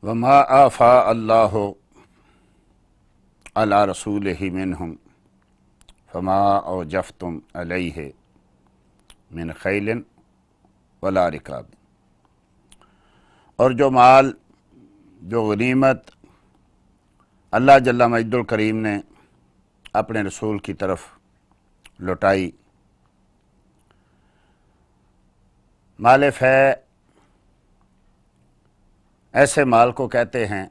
وما آفا اللہ علی رسولہ منہم فما اوجفتم علیہ من خیل ولا رکاب۔ اور جو مال، جو غنیمت اللہ جل مجد الکریم نے اپنے رسول کی طرف لوٹائی، مال فے ایسے مال کو کہتے ہیں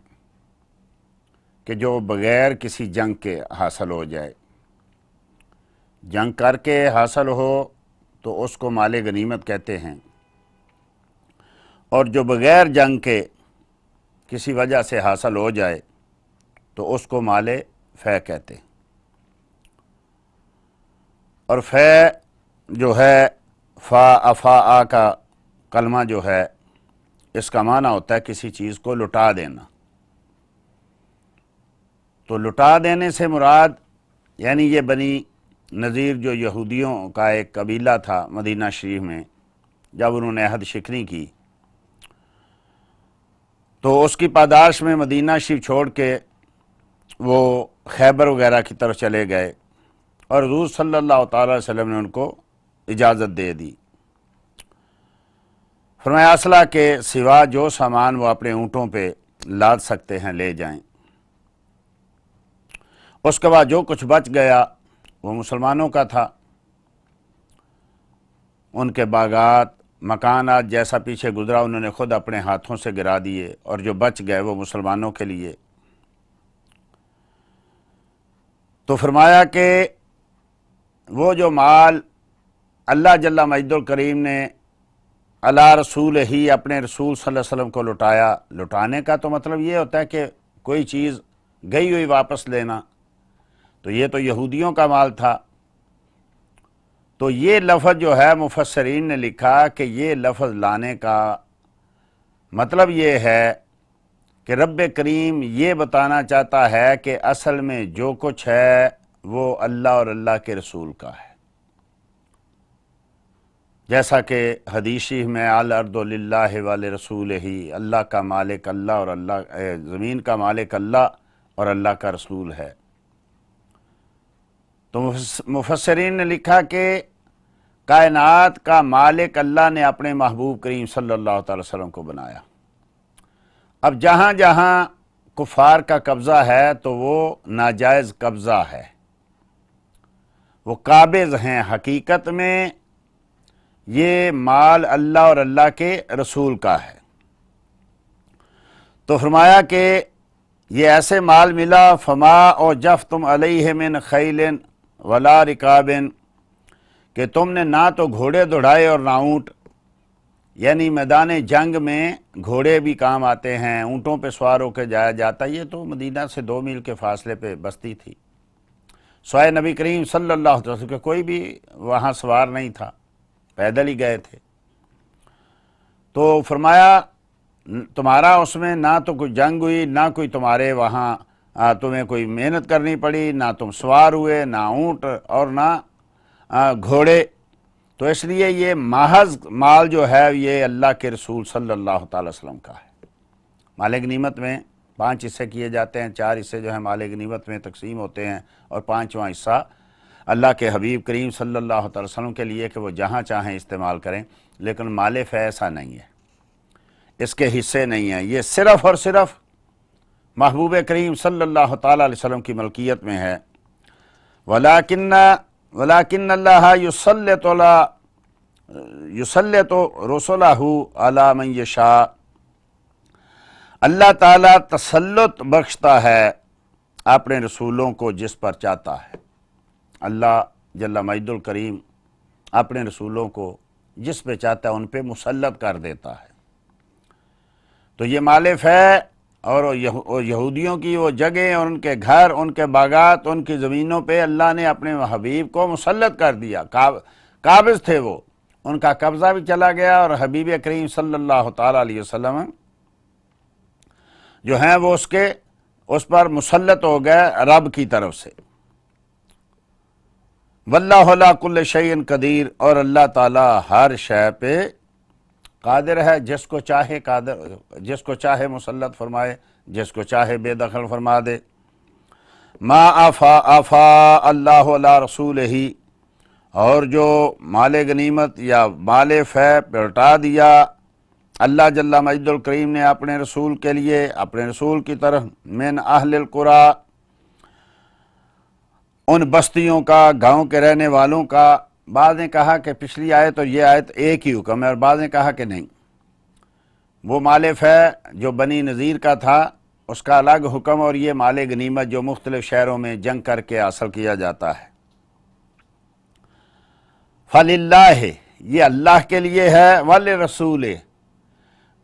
کہ جو بغیر کسی جنگ کے حاصل ہو جائے، جنگ کر کے حاصل ہو تو اس کو مال غنیمت کہتے ہیں، اور جو بغیر جنگ کے کسی وجہ سے حاصل ہو جائے تو اس کو مال فے کہتے ہیں۔ اور فے جو ہے فا افا کا کلمہ جو ہے، اس کا معنی ہوتا ہے کسی چیز کو لٹا دینا۔ تو لٹا دینے سے مراد یعنی یہ بنی نذیر جو یہودیوں کا ایک قبیلہ تھا مدینہ شریف میں، جب انہوں نے عہد شکنی کی تو اس کی پاداش میں مدینہ شریف چھوڑ کے وہ خیبر وغیرہ کی طرف چلے گئے، اور حضور صلی اللہ تعالی وسلم نے ان کو اجازت دے دی۔ فرمایا اسلحہ کے سوا جو سامان وہ اپنے اونٹوں پہ لاد سکتے ہیں لے جائیں۔ اس کے بعد جو کچھ بچ گیا وہ مسلمانوں کا تھا، ان کے باغات مکانات جیسا پیچھے گزرا انہوں نے خود اپنے ہاتھوں سے گرا دیے، اور جو بچ گئے وہ مسلمانوں کے لیے۔ تو فرمایا کہ وہ جو مال اللہ جل مجد الکریم نے علی رسول ہی اپنے رسول صلی اللہ علیہ وسلم کو لٹایا، لٹانے کا تو مطلب یہ ہوتا ہے کہ کوئی چیز گئی ہوئی واپس لینا، تو یہ تو یہودیوں کا مال تھا۔ تو یہ لفظ جو ہے مفسرین نے لکھا کہ یہ لفظ لانے کا مطلب یہ ہے کہ رب کریم یہ بتانا چاہتا ہے کہ اصل میں جو کچھ ہے وہ اللہ اور اللہ کے رسول کا ہے، جیسا کہ حدیث شریف میں الارض للہ ولرسولہ، اللہ کا مالک اللہ اور اللہ زمین کا مالک اللہ اور اللہ کا رسول ہے۔ تو مفسرین نے لکھا کہ کائنات کا مالک اللہ نے اپنے محبوب کریم صلی اللہ تعالی وسلم کو بنایا۔ اب جہاں جہاں کفار کا قبضہ ہے تو وہ ناجائز قبضہ ہے، وہ قابض ہیں، حقیقت میں یہ مال اللہ اور اللہ کے رسول کا ہے۔ تو فرمایا کہ یہ ایسے مال ملا فما اوجفتم علیہ من خیل ولا رکاب، کہ تم نے نہ تو گھوڑے دوڑائے اور نہ اونٹ، یعنی میدان جنگ میں گھوڑے بھی کام آتے ہیں، اونٹوں پہ سوار ہو کے جایا جاتا۔ یہ تو مدینہ سے 2 میل کے فاصلے پہ بستی تھی، سوائے نبی کریم صلی اللہ علیہ وسلم کہ کوئی بھی وہاں سوار نہیں تھا، پیدل ہی گئے تھے۔ تو فرمایا تمہارا اس میں نہ تو کوئی جنگ ہوئی، نہ کوئی تمہارے وہاں تمہیں کوئی محنت کرنی پڑی، نہ تم سوار ہوئے، نہ اونٹ اور نہ گھوڑے۔ تو اس لیے یہ محض مال جو ہے یہ اللہ کے رسول صلی اللہ تعالی وسلم کا ہے۔ مال غنیمت میں 5 حصے کیے جاتے ہیں، 4 حصے جو ہیں مال غنیمت میں تقسیم ہوتے ہیں، اور 5واں حصہ اللہ کے حبیب کریم صلی اللہ تعالی وسلم کے لیے کہ وہ جہاں چاہیں استعمال کریں۔ لیکن مال فے ایسا نہیں ہے، اس کے حصے نہیں ہیں، یہ صرف اور صرف محبوب کریم صلی اللہ تعالی علیہ وسلم کی ملکیت میں ہے۔ ولیکن اللہ یسلط رسلہ علی من یشاء، اللہ تعالیٰ تسلط بخشتا ہے اپنے رسولوں کو جس پر چاہتا ہے۔ اللہ جل مجد الکریم اپنے رسولوں کو جس پہ چاہتا ہے ان پہ مسلط کر دیتا ہے۔ تو یہ مال فے اور یہودیوں کی وہ جگہیں اور ان کے گھر، ان کے باغات، ان کی زمینوں پہ اللہ نے اپنے حبیب کو مسلط کر دیا، قابض تھے وہ، ان کا قبضہ بھی چلا گیا، اور حبیب کریم صلی اللہ تعالی علیہ وسلم جو ہیں وہ اس پر مسلط ہو گئے رب کی طرف سے۔ واللہ علی کل شیء قدیر، اور اللہ تعالیٰ ہر شے پہ قادر ہے جس کو چاہے قادر، جس کو چاہے مسلط فرمائے، جس کو چاہے بے دخل فرما دے۔ ما آفا اللہ علی رسول ہی، اور جو مال غنیمت یا مال فے لوٹا دیا اللہ جل مجد الکریم نے اپنے رسول کے لیے، اپنے رسول کی طرف، من اہل القرى، ان بستیوں کا، گاؤں کے رہنے والوں کا۔ بعض نے کہا کہ پچھلی آیت اور یہ آیت ایک ہی حکم ہے، اور بعض نے کہا کہ نہیں، وہ مال فے جو بنی نذیر کا تھا اس کا الگ حکم، اور یہ مال غنیمت جو مختلف شہروں میں جنگ کر کے حاصل کیا جاتا ہے۔ فَلِلَّهِ، یہ اللہ کے لیے ہے، وَلِرَسُولِهِ،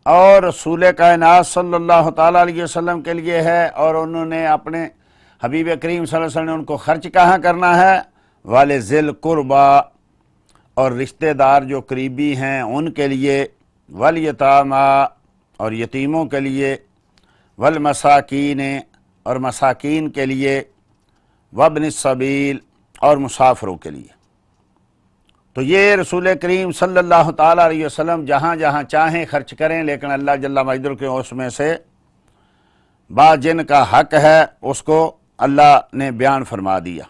اور رسول کائنات صلی اللہ تعالیٰ علیہ وسلم کے لیے ہے، اور انہوں نے اپنے حبیب کریم صلی اللہ علیہ وسلم نے ان کو خرچ کہاں کرنا ہے، وَلِذِي الْقُرْبَى، اور رشتہ دار جو قریبی ہیں ان کے لیے، وَالْيَتَامَى، اور یتیموں کے لیے، وَالْمَسَاكِينِ، اور مساکین کے لیے، وَابْنِ السَّبِيلِ، اور مسافروں کے لیے۔ تو یہ رسول کریم صلی اللہ تعالیٰ علیہ وسلم جہاں جہاں چاہیں خرچ کریں، لیکن اللہ جل مجدہ کے اس میں سے بعض جن کا حق ہے اس کو اللہ نے بیان فرما دیا۔